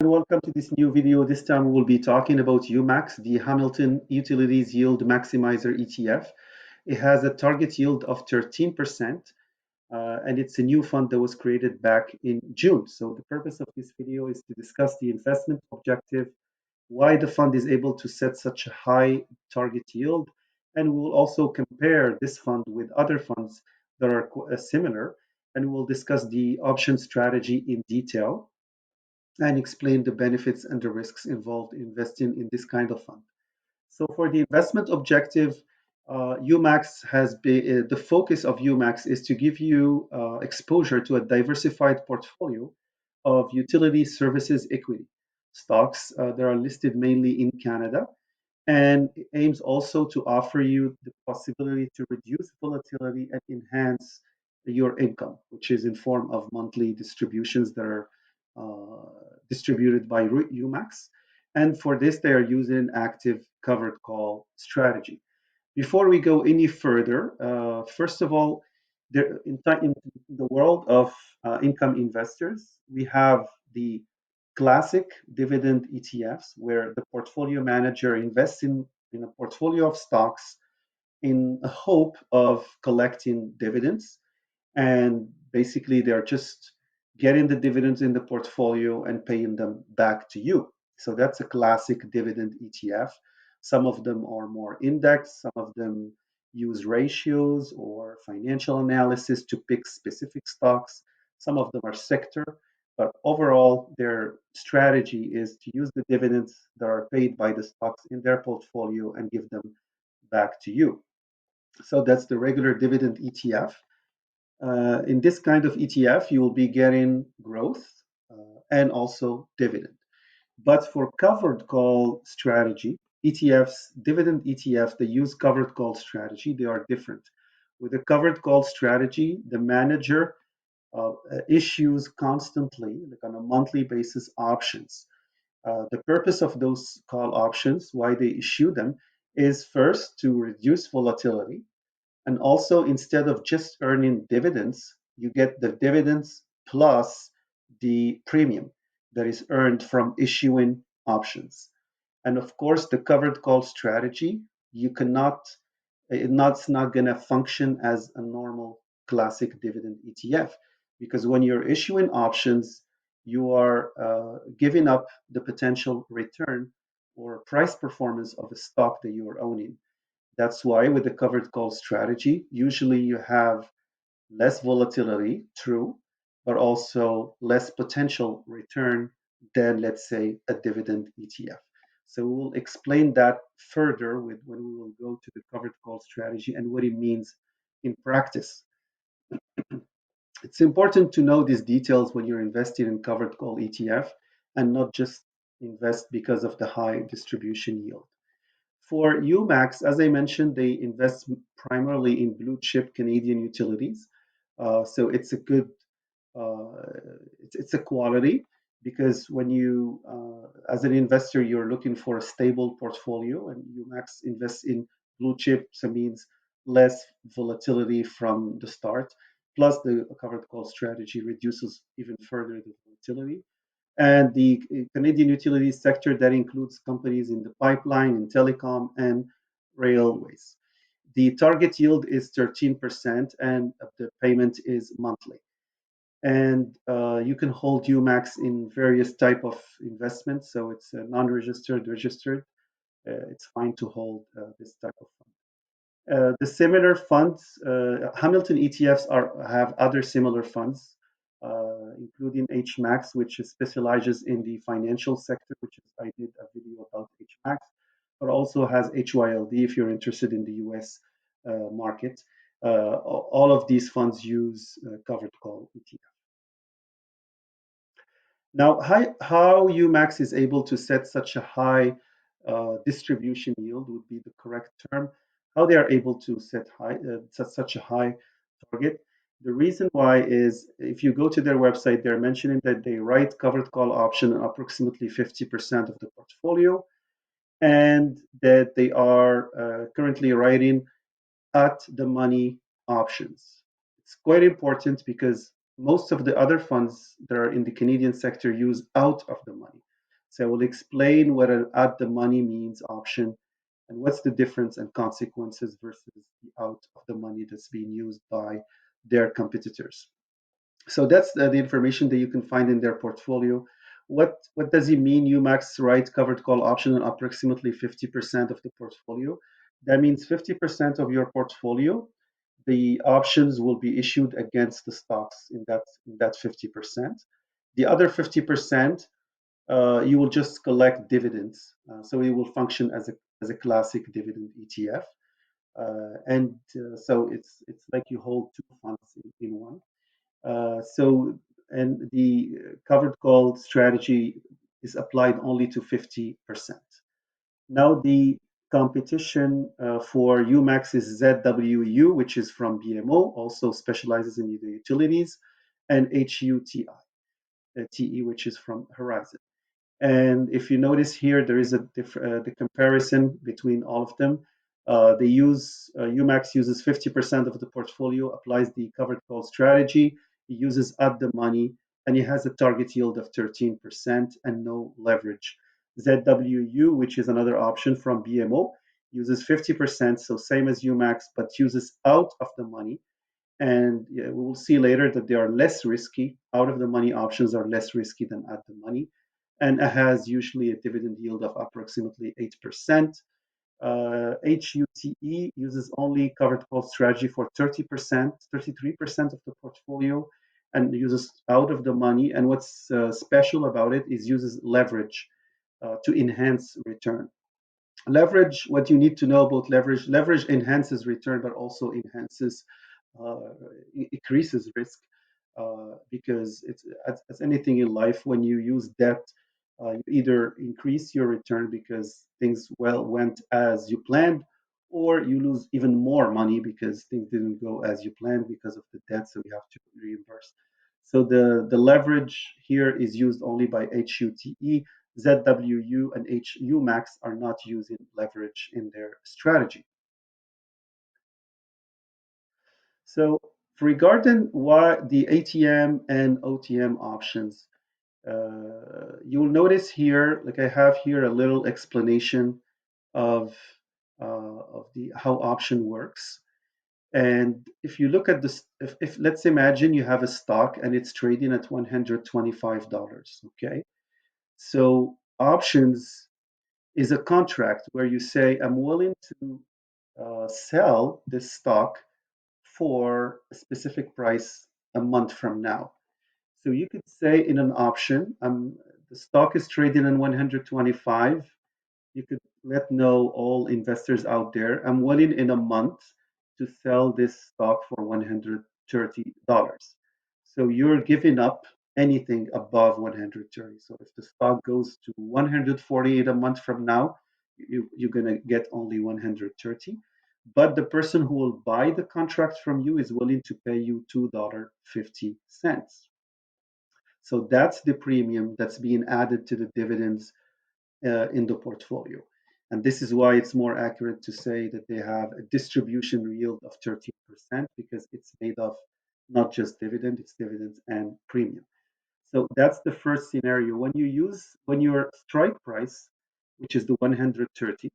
Welcome to this new video. This time we will be talking about UMAX, the Hamilton Utilities Yield Maximizer ETF. It has a target yield of 13%, and it's a new fund that was created back in June. So the purpose of this video is to discuss the investment objective, why the fund is able to set such a high target yield, and we will also compare this fund with other funds that are similar, and we will discuss the option strategy in detail and explain the benefits and the risks involved in investing in this kind of fund. So, for the investment objective, UMAX has been the focus of UMAX is to give you exposure to a diversified portfolio of utility services equity stocks that are listed mainly in Canada, and it aims also to offer you the possibility to reduce volatility and enhance your income, which is in form of monthly distributions that are distributed by UMAX. And for this, they are using an active covered call strategy. Before we go any further, first of all, in the world of income investors, we have the classic dividend ETFs, where the portfolio manager invests in a portfolio of stocks in a hope of collecting dividends. And basically, they're just getting the dividends in the portfolio and paying them back to you. So that's a classic dividend ETF. Some of them are more indexed, some of them use ratios or financial analysis to pick specific stocks, some of them are sector. But overall, their strategy is to use the dividends that are paid by the stocks in their portfolio and give them back to you. So that's the regular dividend ETF. In this kind of ETF, you will be getting growth and also dividend. But for covered call strategy, ETFs, dividend ETFs, they use covered call strategy. They are different. With a covered call strategy, the manager issues constantly, like on a monthly basis, options. The purpose of those call options, why they issue them, is first to reduce volatility, and also, instead of just earning dividends, you get the dividends plus the premium that is earned from issuing options. And of course, the covered call strategy, you cannot, it's not going to function as a normal classic dividend ETF, because when you're issuing options, you are giving up the potential return or price performance of a stock that you are owning. That's why with the covered call strategy, usually you have less volatility, true, but also less potential return than, let's say, a dividend ETF. So we'll explain that further when we will go to the covered call strategy and what it means in practice. It's important to know these details when you're investing in covered call ETF and not just invest because of the high distribution yield. For UMAX, as I mentioned, they invest primarily in blue chip Canadian utilities. So it's a good, uh, it's a quality, because when you, as an investor, you're looking for a stable portfolio, and UMAX invests in blue chip, so means less volatility from the start. Plus, the covered call strategy reduces even further the volatility. And the Canadian utilities sector, that includes companies in the pipeline, in telecom, and railways. The target yield is 13%, and the payment is monthly. And you can hold UMAX in various type of investments. So it's non-registered, registered. It's fine to hold this type of fund. The similar funds, Hamilton ETFs have other similar funds, including HMAX, which specializes in the financial sector, which is, I did a video about HMAX, but also has HYLD if you're interested in the US market. All of these funds use covered call ETF. Now, how UMAX is able to set such a high distribution yield would be the correct term. How they are able to set such a high target. The reason why is, if you go to their website, they're mentioning that they write covered call option on approximately 50% of the portfolio, and that they are currently writing at the money options. It's quite important because most of the other funds that are in the Canadian sector use out of the money. So I will explain what an at the money means option and what's the difference and consequences versus the out of the money that's being used by their competitors. So that's the information that you can find in their portfolio. What does it mean? UMAX right covered call option on approximately 50% of the portfolio. That means 50% of your portfolio, the options will be issued against the stocks in that 50%. The other 50%, you will just collect dividends. So it will function as a classic dividend ETF. So it's like you hold two funds in one. And the covered call strategy is applied only to 50%. Now the competition for UMAX is ZWU, which is from BMO, also specializes in the utilities, and HUTI, TE, which is from Horizon. And if you notice here, there is the comparison between all of them. They use UMAX uses 50% of the portfolio, applies the covered call strategy. It uses at the money, and it has a target yield of 13% and no leverage. ZWU, which is another option from BMO, uses 50%, so same as UMAX, but uses out of the money. And yeah, we will see later that they are less risky. Out of the money options are less risky than at the money, and it has usually a dividend yield of approximately 8%. HUTE uses only covered call strategy for 30%, 33% of the portfolio, and uses out of the money. And what's special about it is uses leverage to enhance return. Leverage, what you need to know about leverage enhances return, but also enhances, uh, increases risk, because it's as anything in life, when you use debt, you either increase your return because things well went as you planned, or you lose even more money because things didn't go as you planned because of the debt, so you have to reimburse. So the leverage here is used only by HUTE. ZWU and HUMAX are not using leverage in their strategy. So regarding why the ATM and OTM options, you'll notice here, like I have here a little explanation of of the how option works. And if you look at this, if let's imagine you have a stock and it's trading at $125, okay? So options is a contract where you say, I'm willing to sell this stock for a specific price a month from now. So you could say in an option, the stock is trading at 125. You could let know all investors out there, I'm willing in a month to sell this stock for $130. So you're giving up anything above 130. So if the stock goes to 148 a month from now, you're going to get only 130. But the person who will buy the contract from you is willing to pay you $2.50. So that's the premium that's being added to the dividends in the portfolio. And this is why it's more accurate to say that they have a distribution yield of 13% because it's made of not just dividend, it's dividends and premium. So that's the first scenario. When your strike price, which is the 130,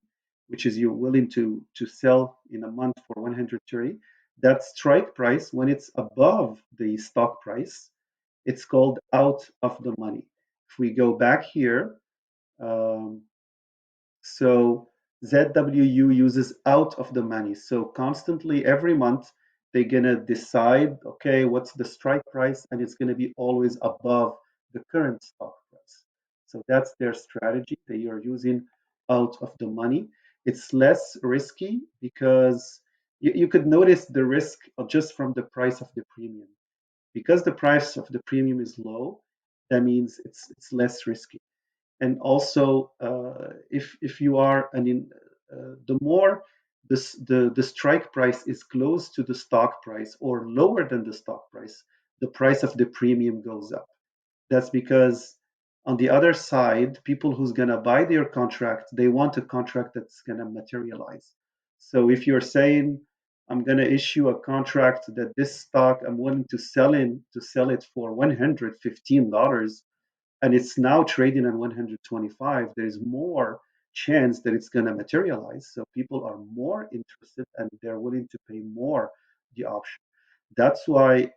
which is you're willing to sell in a month for 130, that strike price, when it's above the stock price, it's called out of the money. If we go back here, um, so ZWU uses out of the money. So constantly every month they're gonna decide, okay, what's the strike price, and it's gonna be always above the current stock price. So that's their strategy. They are using out of the money. It's less risky because you could notice the risk just from the price of the premium. Because the price of the premium is low, that means it's less risky. And also, if you are the more the strike price is close to the stock price or lower than the stock price, the price of the premium goes up. That's because on the other side, people who's going to buy their contract, they want a contract that's going to materialize. So if you're saying, I'm going to issue a contract that this stock I'm willing to sell it for $115, and it's now trading at 125, there's more chance that it's going to materialize. So people are more interested and they're willing to pay more the option. That's why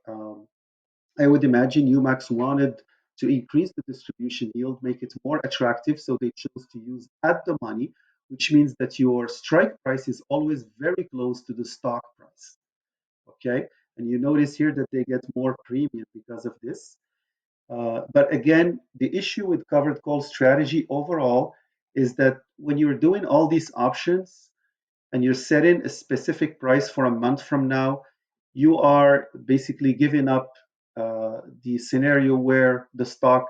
I would imagine UMAX wanted to increase the distribution yield, make it more attractive. So they chose to use at the money, which means that your strike price is always very close to the stock price. Okay. And you notice here that they get more premium because of this. But again, the issue with covered call strategy overall is that when you're doing all these options, and you're setting a specific price for a month from now, you are basically giving up the scenario where the stock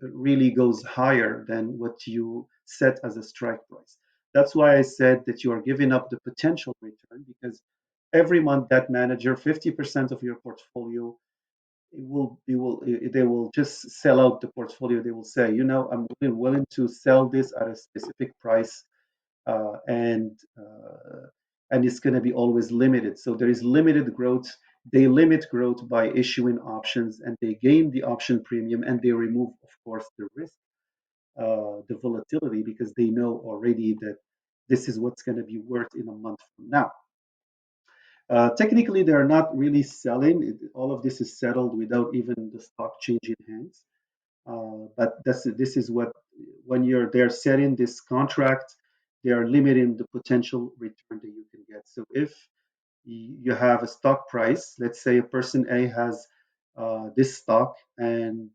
really goes higher than what you set as a strike price. That's why I said that you are giving up the potential return, because every month that manager, 50% of your portfolio, they will just sell out the portfolio. They will say, I'm willing to sell this at a specific price, uh, and uh, and it's going to be always limited. So there is limited growth. They limit growth by issuing options, and they gain the option premium, and they remove, of course, the risk, the volatility, because they know already that this is what's going to be worth in a month from now. Technically, they're not really selling. All of this is settled without even the stock changing hands. But this is what, when they're setting this contract, they are limiting the potential return that you can get. So if you have a stock price, let's say a person A has this stock and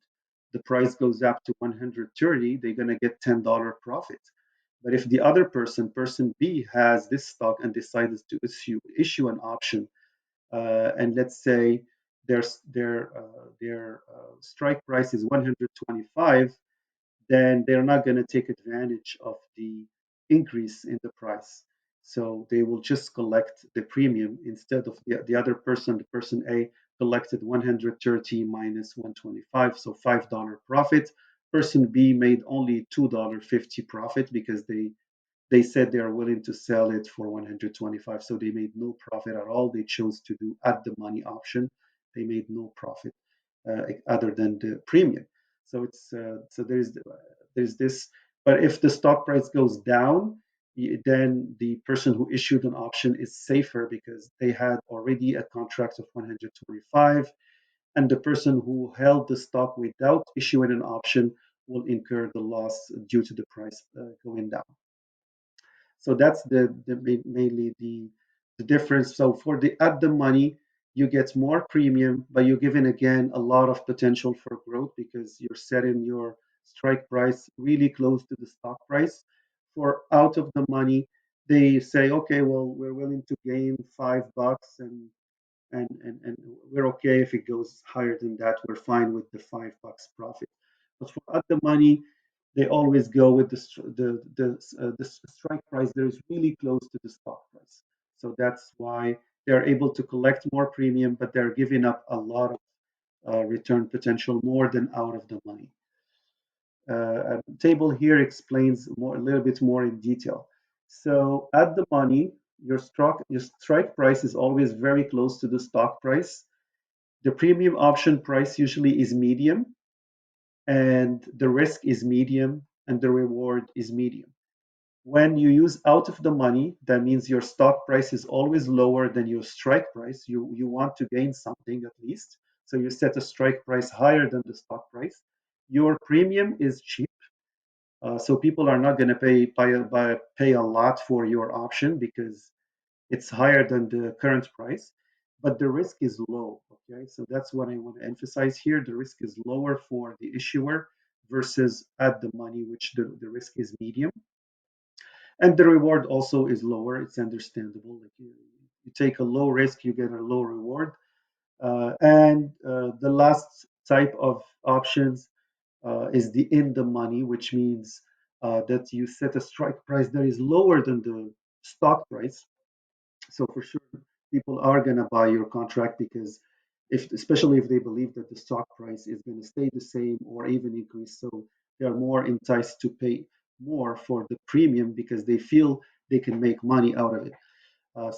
the price goes up to 130, they're going to get $10 profit. But if the other person B, has this stock and decides to issue an option, and let's say their strike price is 125, then they're not going to take advantage of the increase in the price. So they will just collect the premium instead of the other person. The person A collected 130 minus 125, so $5 profit. Person B made only $2.50 profit because they said they are willing to sell it for 125, so they made no profit at all. They chose to do at the money option. They made no profit other than the premium. So there's this. But if the stock price goes down, then the person who issued an option is safer because they had already a contract of 125, and the person who held the stock without issuing an option will incur the loss due to the price going down. So that's mainly the difference. So for the at the money, you get more premium, but you're given again a lot of potential for growth because you're setting your strike price really close to the stock price. For out of the money, they say, okay, well, we're willing to gain $5, and we're okay if it goes higher than that. We're fine with the $5 profit. But for at the money, they always go with the strike price that is really close to the stock price. So that's why they're able to collect more premium, but they're giving up a lot of return potential more than out of the money. A table here explains a little bit more in detail. So at the money, your strike price is always very close to the stock price. The premium option price usually is medium, and the risk is medium, and the reward is medium. When you use out of the money, that means your stock price is always lower than your strike price. You want to gain something at least. So you set a strike price higher than the stock price. Your premium is cheap. So people are not going to pay a lot for your option because it's higher than the current price, but the risk is low. Okay, so that's what I want to emphasize here. The risk is lower for the issuer versus at the money, which the risk is medium, and the reward also is lower. It's understandable. Like you take a low risk, you get a low reward. And the last type of options is the in the money, which means that you set a strike price that is lower than the stock price. So for sure, people are going to buy your contract because especially if they believe that the stock price is going to stay the same or even increase, so they are more enticed to pay more for the premium because they feel they can make money out of it.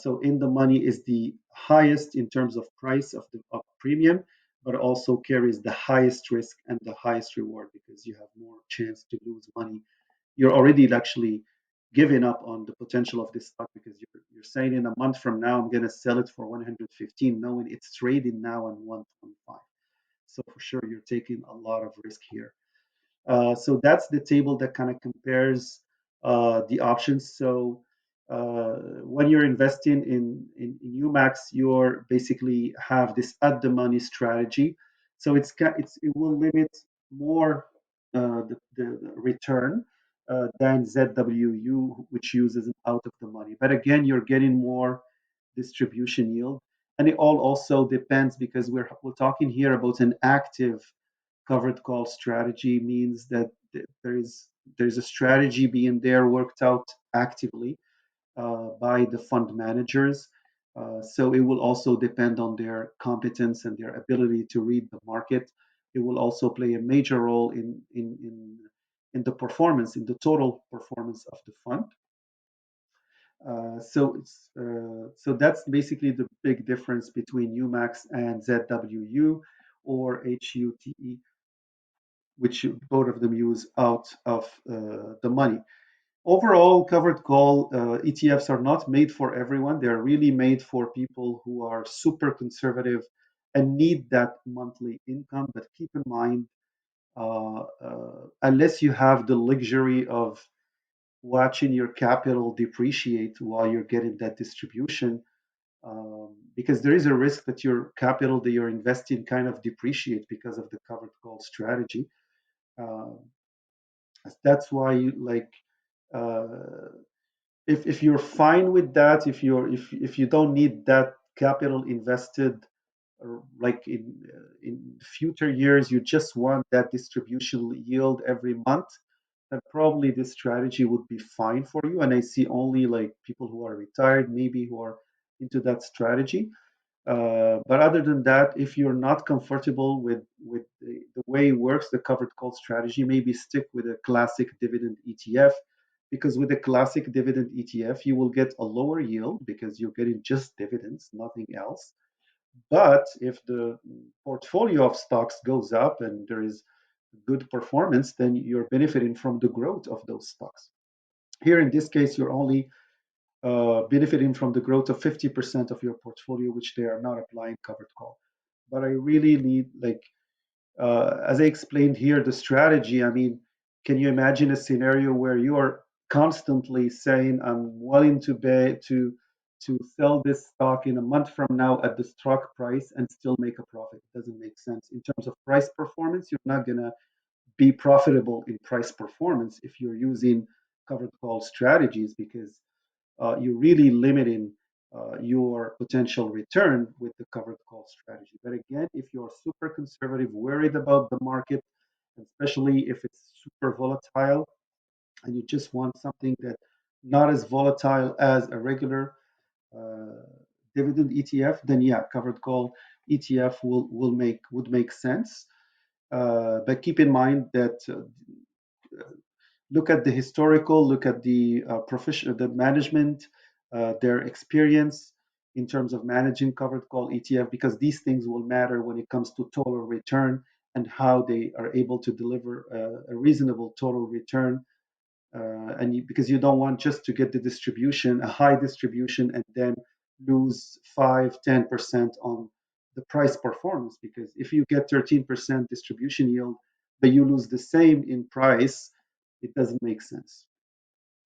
So in the money is the highest in terms of price of the premium, but also carries the highest risk and the highest reward because you have more chance to lose money. You're already actually giving up on the potential of this stock because you're saying in a month from now I'm going to sell it for 115, knowing it's trading now on 125. So for sure you're taking a lot of risk here. So that's the table that kind of compares the options. So when you're investing in UMAX, you're basically have this at the money strategy. So it will limit more the return than ZWU, which uses it out of the money. But again, you're getting more distribution yield. And it all also depends because we're talking here about an active covered call strategy means that there's a strategy being there worked out actively by the fund managers. So it will also depend on their competence and their ability to read the market. It will also play a major role in the performance, in the total performance of the fund. So that's basically the big difference between UMAX and ZWU or HUTE, which both of them use out of the money. Overall, covered call ETFs are not made for everyone. They're really made for people who are super conservative and need that monthly income. But keep in mind, unless you have the luxury of watching your capital depreciate while you're getting that distribution, because there is a risk that your capital that you're investing kind of depreciate because of the covered call strategy. Uh, that's why uh, if you're fine with that, if you don't need that capital invested like in future years, you just want that distribution yield every month, then probably this strategy would be fine for you. And I see only like people who are retired, maybe who are into that strategy. But other than that, if you're not comfortable with the way it works, the covered call strategy, maybe stick with a classic dividend ETF, because with a classic dividend ETF, you will get a lower yield because you're getting just dividends, nothing else. But if the portfolio of stocks goes up and there is good performance, then you're benefiting from the growth of those stocks. Here in this case, you're only benefiting from the growth of 50% of your portfolio, which they are not applying covered call. But I really need, like, as I explained here, the strategy. I mean, can you imagine a scenario where you are constantly saying, "I'm willing to pay to sell this stock in a month from now at the stock price and still make a profit"? It doesn't make sense. In terms of price performance, you're not gonna be profitable in price performance if you're using covered call strategies because you're really limiting your potential return with the covered call strategy. But again, if you're super conservative, worried about the market, especially if it's super volatile, and you just want something that not as volatile as a regular uh, dividend ETF, then yeah, covered call ETF would make sense. But keep in mind that look at the historical, look at the the management, their experience in terms of managing covered call ETF, because these things will matter when it comes to total return and how they are able to deliver a reasonable total return. Because you don't want just to get the distribution, a high distribution, and then lose 5, 10% on the price performance. Because if you get 13% distribution yield, but you lose the same in price, it doesn't make sense.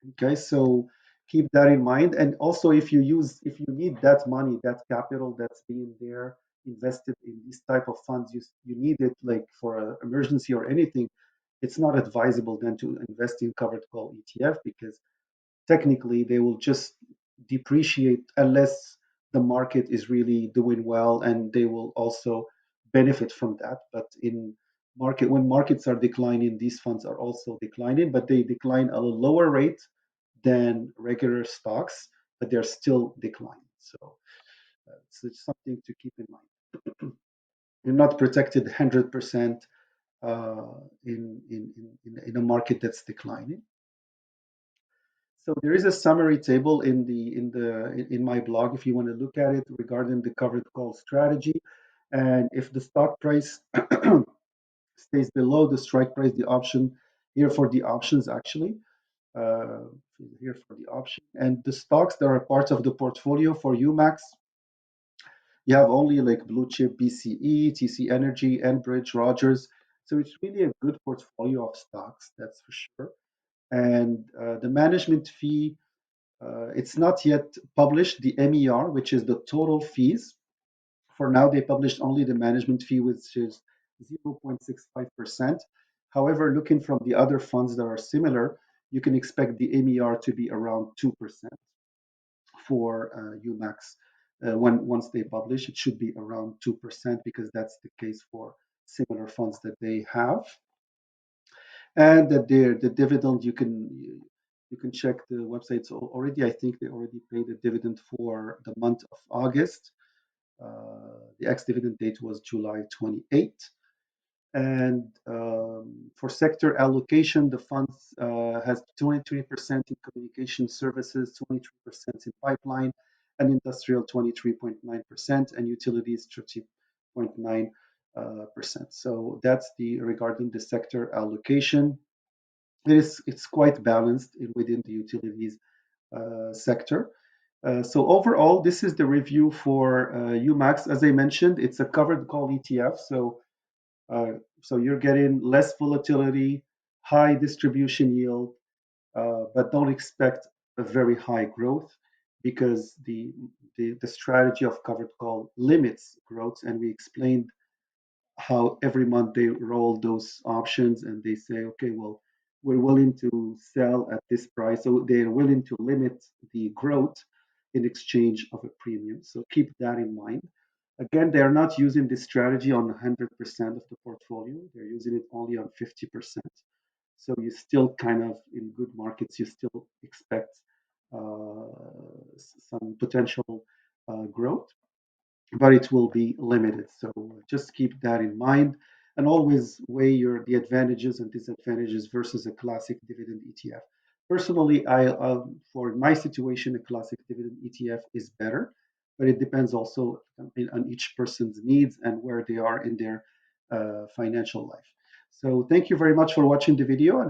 Okay, so keep that in mind. And also, if you need that money, that capital that's being there invested in these type of funds, you need it like for an emergency or anything. It's not advisable then to invest in covered call ETF because technically they will just depreciate unless the market is really doing well, and they will also benefit from that. But in market when markets are declining, these funds are also declining, but they decline at a lower rate than regular stocks, but they're still declining. So it's something to keep in mind. You're not protected 100% in a market that's declining. So there is a summary table in my blog if you want to look at it regarding the covered call strategy. And if the stock price stays below the strike price, the option here for the options actually, uh, here for the option, and the stocks that are part of the portfolio for UMAX, you have only like blue chip BCE, TC Energy, Enbridge, Rogers. So it's really a good portfolio of stocks, that's for sure. And the management fee, it's not yet published, the MER, which is the total fees. For now, they published only the management fee, which is 0.65%. However, looking from the other funds that are similar, you can expect the MER to be around 2% for UMAX. Once they publish, it should be around 2% because that's the case for similar funds that they have. And that the dividend you can check the websites already. I think they already paid a dividend for the month of August. The ex-dividend date was July 28th. And for sector allocation, the funds has 23% in communication services, 23% in pipeline, and industrial 23.9%, and utilities 30.9%. So that's the regarding the sector allocation. It's quite balanced within the utilities sector. So overall, this is the review for UMAX. As I mentioned, it's a covered call ETF. So you're getting less volatility, high distribution yield, but don't expect a very high growth because the strategy of covered call limits growth, and we explained how every month they roll those options and they say, okay, well, we're willing to sell at this price. So they're willing to limit the growth in exchange of a premium. So keep that in mind. Again, they're not using this strategy on 100% of the portfolio. They're using it only on 50%. So you still kind of, in good markets, you still expect some potential growth, but it will be limited. So just keep that in mind and always weigh the advantages and disadvantages versus a classic dividend ETF. Personally, for my situation, a classic dividend ETF is better, but it depends also on each person's needs and where they are in their financial life. So thank you very much for watching the video.